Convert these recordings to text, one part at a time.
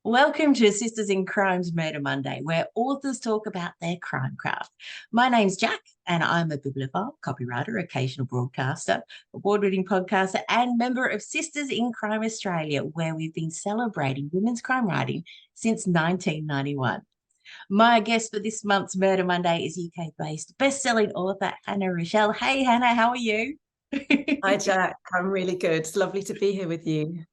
Welcome to Sisters in Crime's Murder Monday, where authors talk about their crime craft. My name's Jack, and I'm a bibliophile, copywriter, occasional broadcaster, award-winning podcaster, and member of Sisters in Crime Australia, where we've been celebrating women's crime writing since 1991. My guest for this month's Murder Monday is UK-based best-selling author Hannah Richell. Hey, Hannah, how are you? Hi, Jack. I'm really good. It's lovely to be here with you.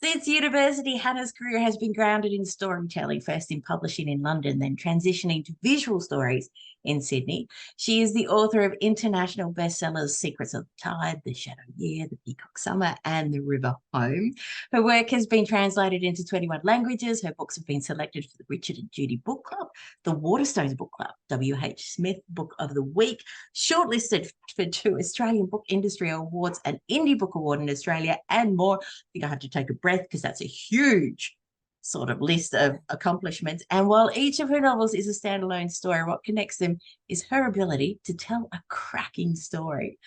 Since university, Hannah's career has been grounded in storytelling, first in publishing in London, then transitioning to visual stories in Sydney. She is the author of international bestsellers Secrets of the Tide, The Shadow Year, The Peacock Summer, and The River Home. Her work has been translated into 21 languages. Her books have been selected for the Richard and Judy Book Club, the Waterstones Book Club, W.H. Smith Book of the Week, shortlisted for 2 Australian Book Industry Awards, an Indie Book Award in Australia, and more. I think I have to take a breath because that's a huge sort of list of accomplishments. And while each of her novels is a standalone story, what connects them is her ability to tell a cracking story.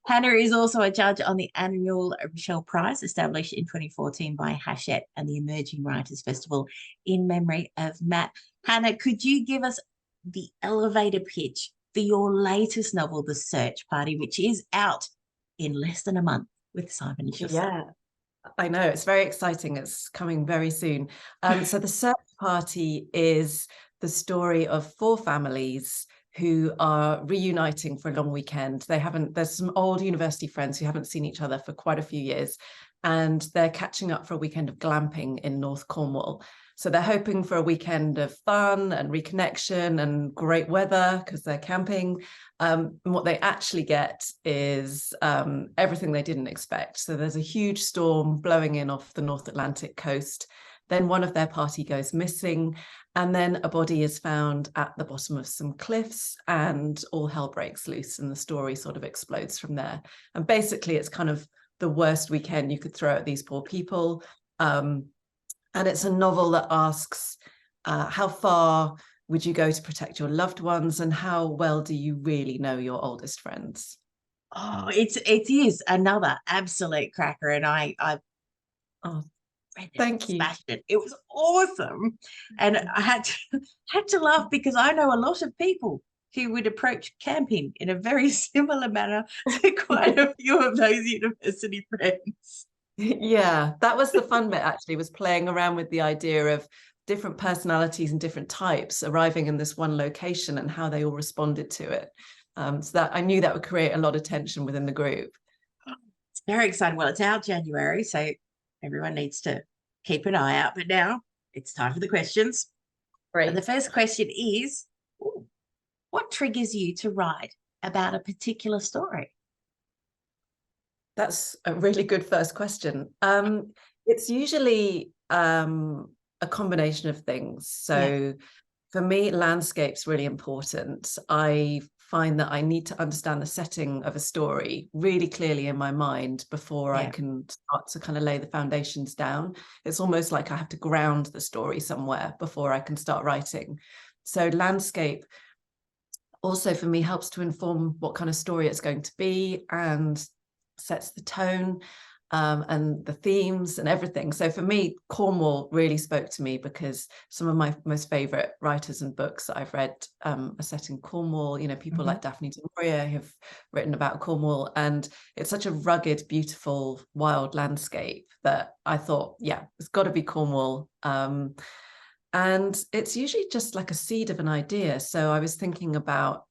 Hannah is also a judge on the annual Richell Prize, established in 2014 by Hachette and the Emerging Writers Festival in memory of Matt. Hannah, could you give us the elevator pitch for your latest novel, The Search Party, which is out in less than a month with Simon & Schuster? Yeah, I know. It's very exciting. It's coming very soon. So The Search Party is the story of 4 families who are reuniting for a long weekend. There's some old university friends who haven't seen each other for quite a few years, and they're catching up for a weekend of glamping in North Cornwall. So they're hoping for a weekend of fun and reconnection and great weather because they're camping. And what they actually get is everything they didn't expect. So there's a huge storm blowing in off the North Atlantic coast. Then one of their party goes missing, and then a body is found at the bottom of some cliffs, and all hell breaks loose, and the story sort of explodes from there. And basically, it's kind of the worst weekend you could throw at these poor people. And it's a novel that asks, how far would you go to protect your loved ones, and how well do you really know your oldest friends? Oh, it is another absolute cracker, and I Oh, read it, thank you. smashed it. It was awesome, and I had to laugh because I know a lot of people who would approach camping in a very similar manner to quite a few of those university friends. Yeah, that was the fun bit, actually, was playing around with the idea of different personalities and different types arriving in this one location and how they all responded to it. So that I knew that would create a lot of tension within the group. It's very exciting. Well, it's out January, so everyone needs to keep an eye out. But now it's time for the questions. And the Great. first question is, what triggers you to write about a particular story? That's a really good first question. It's usually a combination of things. So for me, landscape's really important. I find that I need to understand the setting of a story really clearly in my mind before I Yeah. can start to kind of lay the foundations down. It's almost like I have to ground the story somewhere before I can start writing. So landscape also for me helps to inform what kind of story it's going to be and sets the tone and the themes and everything. So for me, Cornwall really spoke to me because some of my most favorite writers and books that I've read are set in Cornwall. You know, people like Daphne du Maurier have written about Cornwall, and it's such a rugged, beautiful, wild landscape that I thought, yeah, it's got to be Cornwall. And it's usually just like a seed of an idea. So I was thinking about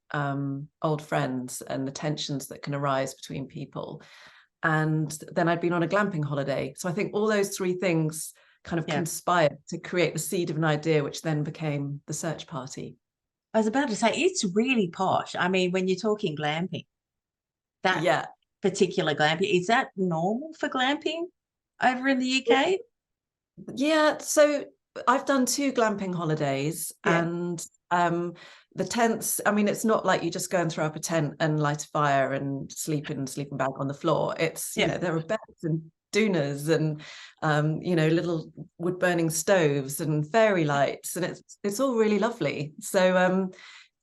old friends and the tensions that can arise between people. And then I'd been on a glamping holiday. So I think all those 3 things kind of conspired to create the seed of an idea, which then became The Search Party. I was about to say, it's really posh. I mean, when you're talking glamping, that Yeah. particular glamping, is that normal for glamping over in the UK? Yeah. So I've done 2 glamping holidays, Yeah. and the tents, I mean, it's not like you just go and throw up a tent and light a fire and sleep in a sleeping bag on the floor. It's, you know, there are beds and doonas and little wood burning stoves and fairy lights, and it's all really lovely. So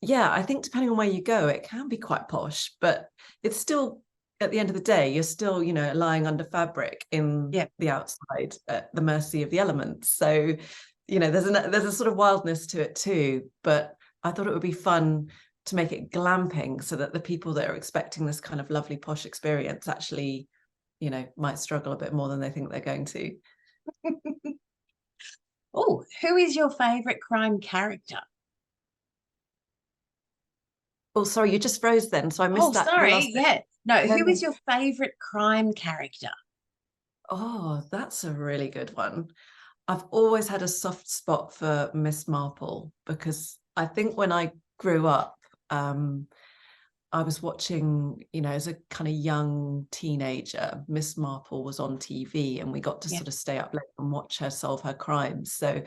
yeah, I think depending on where you go, it can be quite posh, but it's still at the end of the day, you're still, lying under fabric in Yeah. the outside at the mercy of the elements. So, there's a sort of wildness to it too. But I thought it would be fun to make it glamping so that the people that are expecting this kind of lovely posh experience actually, might struggle a bit more than they think they're going to. Oh, who is your favorite crime character? Oh, sorry, you just froze then. So I Oh, missed that. The sorry. last bit. Yeah. No, No, who no. is your favorite crime character? Oh, that's a really good one. I've always had a soft spot for Miss Marple because I think when I grew up, I was watching, as a kind of young teenager, Miss Marple was on TV and we got to Yeah. sort of stay up late and watch her solve her crimes. So,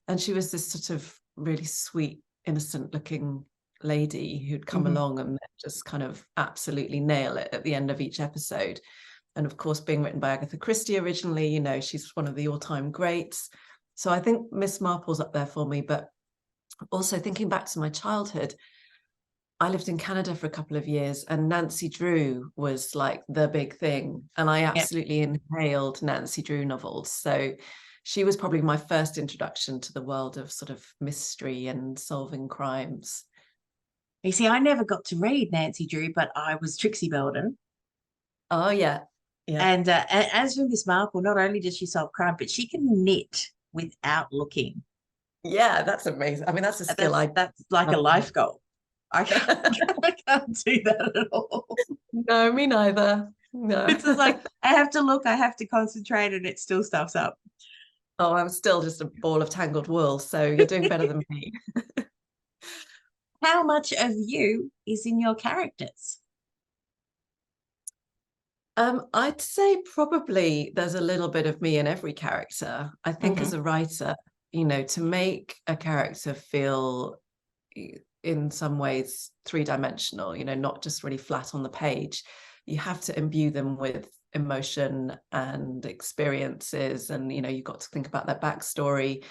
and she was this sort of really sweet, innocent looking lady who'd come along and just kind of absolutely nail it at the end of each episode. And of course, being written by Agatha Christie originally, she's one of the all-time greats. So I think Miss Marple's up there for me. But also thinking back to my childhood, I lived in Canada for a couple of years and Nancy Drew was like the big thing. And I Yeah. absolutely inhaled Nancy Drew novels. So she was probably my first introduction to the world of sort of mystery and solving crimes. You see, I never got to read Nancy Drew, but I was Trixie Belden. Oh, yeah. Yeah. And as for Miss Marple, not only does she solve crime, but she can knit without looking. Yeah, that's amazing. I mean, that's a skill That's like a life goal. I can't do that at all. No, me neither. No. It's just like I have to look, I have to concentrate, and it still stuffs up. Oh, I'm still just a ball of tangled wool, so you're doing better than me. How much of you is in your characters? I'd say probably there's a little bit of me in every character. I think as a writer, to make a character feel in some ways three-dimensional, not just really flat on the page, you have to imbue them with emotion and experiences, and you've got to think about their backstory.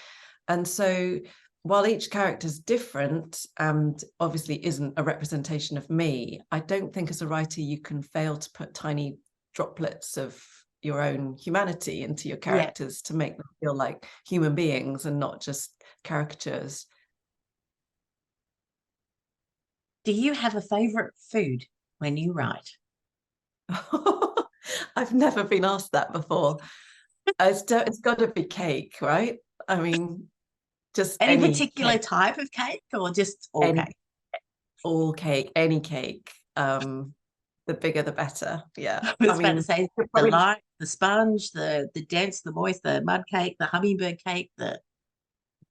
And so while each character is different and obviously isn't a representation of me, I don't think as a writer you can fail to put tiny droplets of your own humanity into your characters to make them feel like human beings and not just caricatures. Do you have a favorite food when you write? I've never been asked that before. It's got to be cake, right? I mean, just Any any particular cake. type of cake or just all cake? All cake, any cake. The bigger the better. Yeah. I was about to say the light, the sponge, the dense, the moist, the mud cake, the hummingbird cake,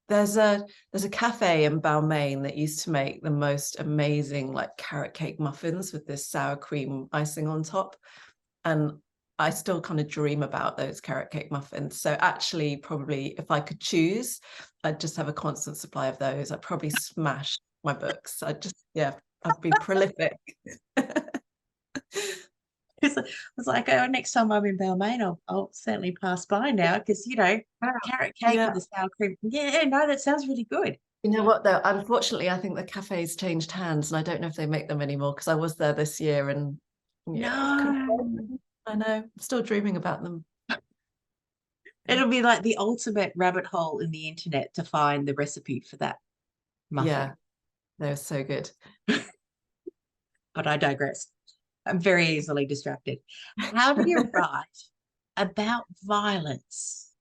There's a cafe in Balmain that used to make the most amazing like carrot cake muffins with this sour cream icing on top. And I still kind of dream about those carrot cake muffins. So actually, probably if I could choose, I'd just have a constant supply of those. I'd probably smash my books. I'd be prolific. I was like, oh, next time I'm in Balmain, I'll certainly pass by now because, carrot cake with the sour cream. Yeah, no, that sounds really good. You know what, though? Unfortunately, I think the cafe's changed hands and I don't know if they make them anymore because I was there this year and I know, I'm still dreaming about them. It'll be like the ultimate rabbit hole in the internet to find the recipe for that muffin. Yeah, they're so good. But I digress. I'm very easily distracted. How do you write about violence?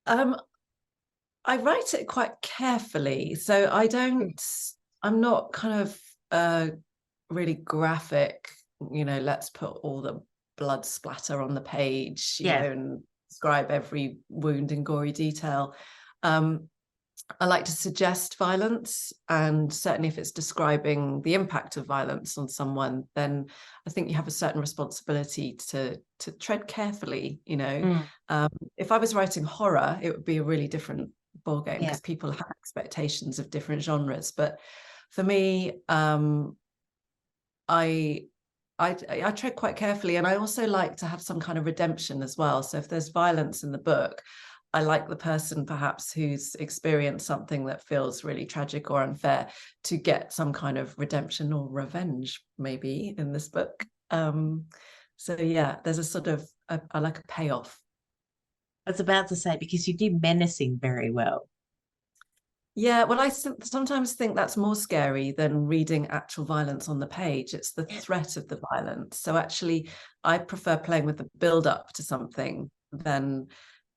I write it quite carefully. So I'm not kind of really graphic, let's put all the blood splatter on the page, and describe every wound in gory detail. I like to suggest violence, and certainly if it's describing the impact of violence on someone, then I think you have a certain responsibility to tread carefully. If I was writing horror, it would be a really different ballgame because people have expectations of different genres. But for me, I tread quite carefully, and I also like to have some kind of redemption as well. So if there's violence in the book, I like the person perhaps who's experienced something that feels really tragic or unfair to get some kind of redemption or revenge, maybe, in this book. So yeah, there's a sort of, I like a payoff. I was about to say, because you do menacing very well. Yeah, well, I sometimes think that's more scary than reading actual violence on the page. It's the threat of the violence. So actually, I prefer playing with the build up to something than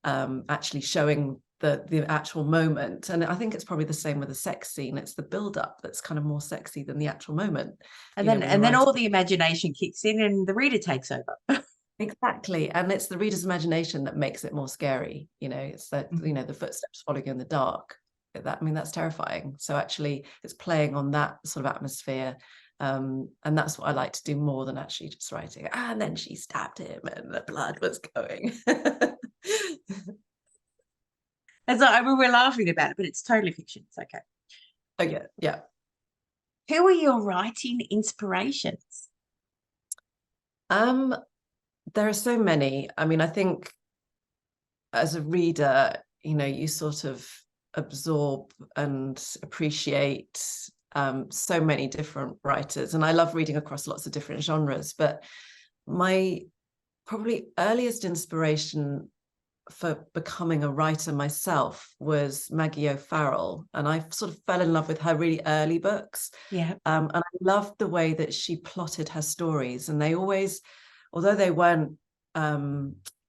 actually showing the actual moment. And I think it's probably the same with a sex scene. It's the build up that's kind of more sexy than the actual moment. And You know, then when you're and then writing. all the imagination kicks in and the reader takes over. Exactly. And it's the reader's imagination that makes it more scary. You know, it's that, you know, the footsteps following you in the dark. That, I mean, that's terrifying. So actually it's playing on that sort of atmosphere. And that's what I like to do more than actually just writing, and then she stabbed him and the blood was going. And so I mean, we're laughing about it, but it's totally fiction. It's okay. Oh yeah, yeah. Who are your writing inspirations? Um, there are so many. I mean, I think as a reader, you know, you sort of absorb and appreciate so many different writers. And I love reading across lots of different genres, but my probably earliest inspiration for becoming a writer myself was Maggie O'Farrell. And I sort of fell in love with her really early books. Yeah. And I loved the way that she plotted her stories. And they always, although they weren't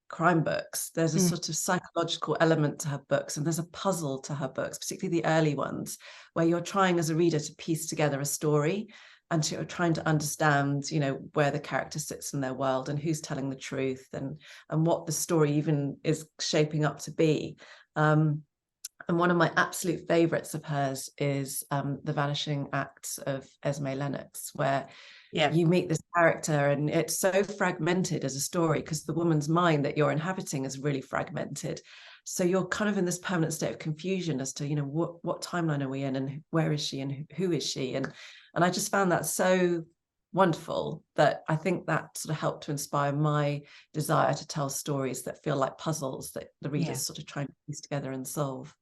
crime books, there's a sort of psychological element to her books, and there's a puzzle to her books, particularly the early ones, where you're trying as a reader to piece together a story, and you're trying to understand, you know, where the character sits in their world and who's telling the truth, and what the story even is shaping up to be. And one of my absolute favorites of hers is The Vanishing Acts of Esme Lennox, where you meet this character and it's so fragmented as a story because the woman's mind that you're inhabiting is really fragmented. So you're kind of in this permanent state of confusion as to, you know, what timeline are we in and where is she and who is she? And I just found that so wonderful that I think that sort of helped to inspire my desire to tell stories that feel like puzzles that the reader's sort of trying to piece together and solve.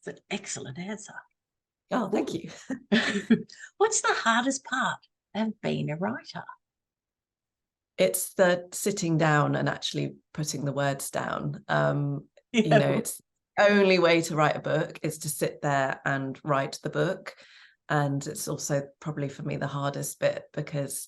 It's an excellent answer. Oh, thank you. What's the hardest part of being a writer? It's the sitting down and actually putting the words down. You know, it's the only way to write a book is to sit there and write the book. And it's also probably for me the hardest bit because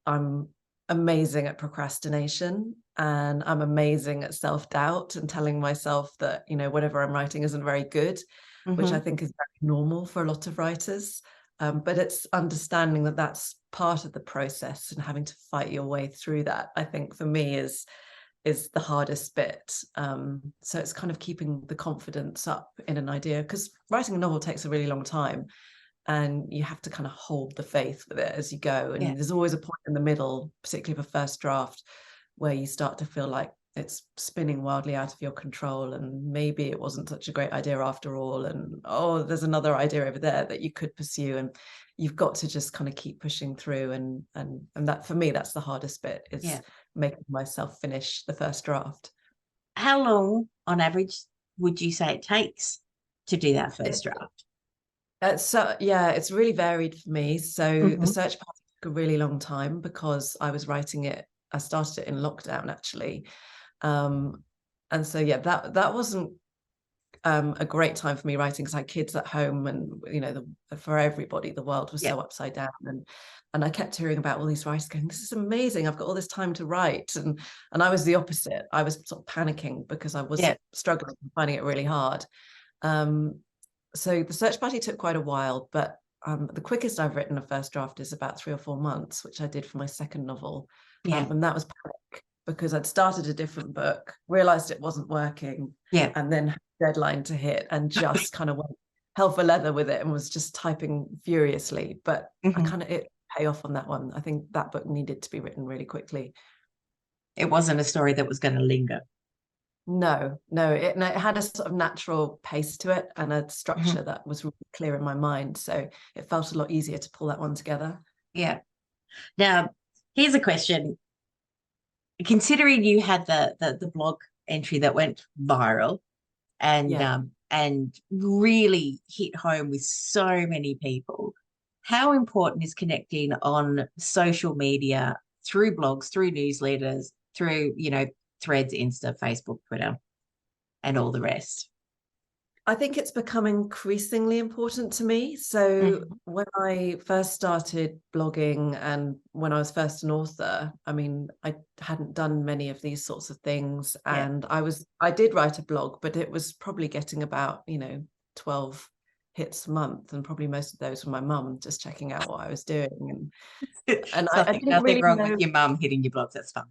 I'm amazing at procrastination and I'm amazing at self-doubt and telling myself that, you know, whatever I'm writing isn't very good, which I think is very normal for a lot of writers. But it's understanding that that's part of the process and having to fight your way through that, I think for me is the hardest bit. So it's kind of keeping the confidence up in an idea, because writing a novel takes a really long time and you have to kind of hold the faith with it as you go. And there's always a point in the middle, particularly for first draft, where you start to feel like it's spinning wildly out of your control and maybe it wasn't such a great idea after all, and oh, there's another idea over there that you could pursue, and you've got to just kind of keep pushing through, and that for me that's the hardest bit, is making myself finish the first draft. How long on average would you say it takes to do that first draft? So yeah, it's really varied for me. So the search party took a really long time because I started it in lockdown actually. And so yeah, that wasn't a great time for me writing because I had kids at home, and you know, for everybody the world was so upside down, and I kept hearing about all these writers going, this is amazing, I've got all this time to write, and I was the opposite. I was sort of panicking because I was struggling and finding it really hard. So the search party took quite a while, but the quickest I've written a first draft is about 3 or 4 months, which I did for my second novel. And that was panic because I'd started a different book, realized it wasn't working, and then had a deadline to hit, and just kind of went hell for leather with it and was just typing furiously. But it pay off on that one. I think that book needed to be written really quickly. It wasn't a story that was going to linger. No, it had a sort of natural pace to it and a structure that was really clear in my mind. So it felt a lot easier to pull that one together. Yeah. Now, here's a question. Considering you had the blog entry that went viral Yeah. and really hit home with so many people. How important is connecting on social media through blogs, through newsletters, through, Threads, Insta, Facebook, Twitter, and all the rest? I think it's become increasingly important to me. So Mhm. when I first started blogging and when I was first an author, I mean, I hadn't done many of these sorts of things. Yeah. And I did write a blog, but it was probably getting about, 12 hits a month. And probably most of those were my mum just checking out what I was doing. And I Something, didn't nothing really wrong with know. your mum hitting your blogs. That's fun.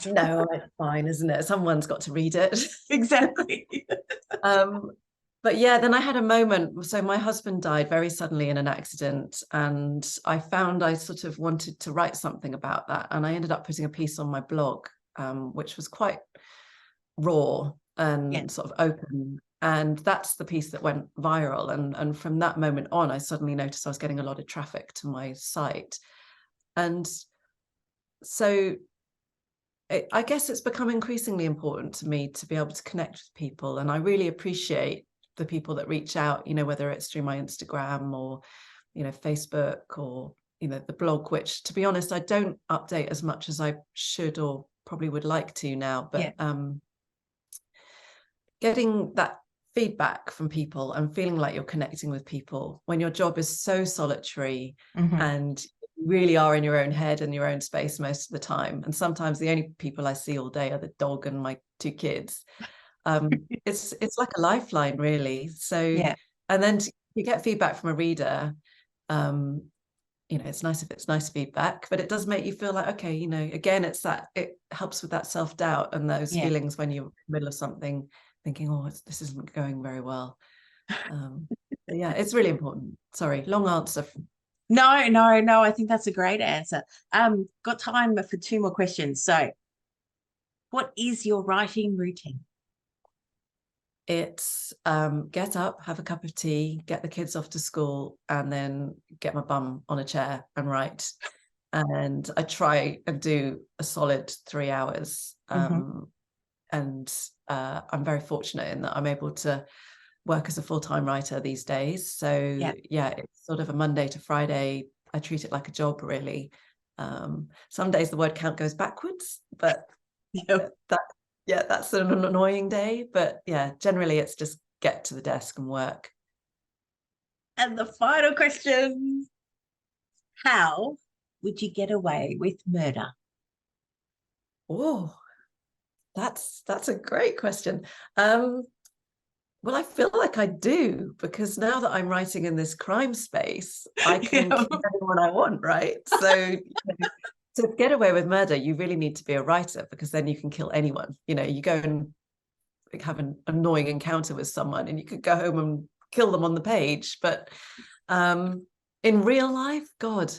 No, it's fine, isn't it? Someone's got to read it. Exactly. Um, but yeah, then I had a moment. So my husband died very suddenly in an accident, and I found I sort of wanted to write something about that. And I ended up putting a piece on my blog, which was quite raw Yeah. and sort of open. And that's the piece that went viral. And from that moment on, I suddenly noticed I was getting a lot of traffic to my site. And so I guess it's become increasingly important to me to be able to connect with people. And I really appreciate the people that reach out, whether it's through my Instagram or, Facebook or, the blog, which to be honest, I don't update as much as I should or probably would like to now. Yeah. But getting that feedback from people and feeling like you're connecting with people when your job is so solitary Mhm. and you really are in your own head and your own space most of the time. And sometimes the only people I see all day are the dog and my two kids. It's like a lifeline, really. So, Yeah. and then you get feedback from a reader. It's nice if it's nice feedback, but it does make you feel like, okay, again, it helps with that self-doubt and those Yeah. feelings when you're in the middle of something thinking, oh, this isn't going very well. But yeah, it's really important. Sorry, long answer. No, no, no. I think that's a great answer. Got time for two more questions. So, what is your writing routine? It's get up, have a cup of tea, get the kids off to school, and then get my bum on a chair and write. And I try and do a solid 3 hours. Mhm. And I'm very fortunate in that I'm able to work as a full-time writer these days. So Yeah. yeah, it's sort of a Monday to Friday. I treat it like a job, really. Some days the word count goes backwards, but Yep. that's an annoying day. But yeah, generally it's just get to the desk and work. And the final question, how would you get away with murder? Oh, that's a great question. Well, I feel like I do, because now that I'm writing in this crime space, I can Yeah. kill anyone I want, right? So to get away with murder, you really need to be a writer, because then you can kill anyone. You go and have an annoying encounter with someone and you could go home and kill them on the page. But in real life, God,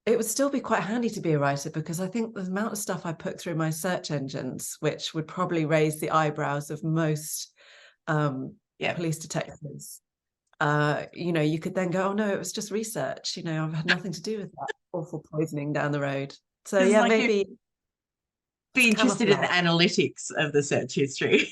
it would still be quite handy to be a writer, because I think the amount of stuff I put through my search engines, which would probably raise the eyebrows of most Yeah. police detectives, you could then go, oh no, it was just research. I've had nothing to do with that awful poisoning down the road. So It's yeah, like you'd maybe it's be interested in the camouflage. analytics of the search history.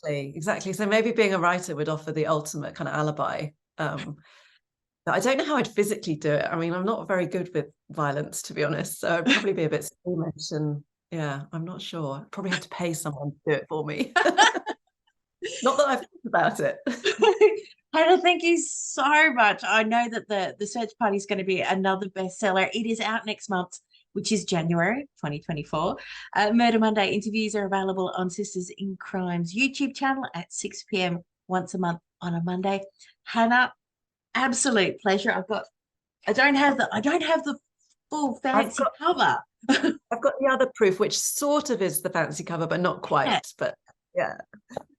Exactly. So maybe being a writer would offer the ultimate kind of alibi. But I don't know how I'd physically do it. I mean, I'm not very good with violence, to be honest. So I'd probably be a bit squeamish, and yeah, I'm not sure. I'd probably have to pay someone to do it for me. Not that I've thought about it. Hannah, thank you so much. I know that the search party is going to be another bestseller. It is out next month, which is January 2024. Murder Monday interviews are available on Sisters in Crime's YouTube channel at 6 p.m. once a month on a Monday. Hannah, absolute pleasure. I don't have the full I've fancy got cover. I've got the other proof, which sort of is the fancy cover, but not Yeah. quite. But yeah.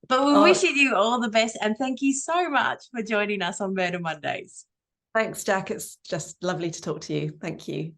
But we're Oh, wishing you all the best, and thank you so much for joining us on Murder Mondays. thanks, Jack. It's just lovely to talk to you. Thank you.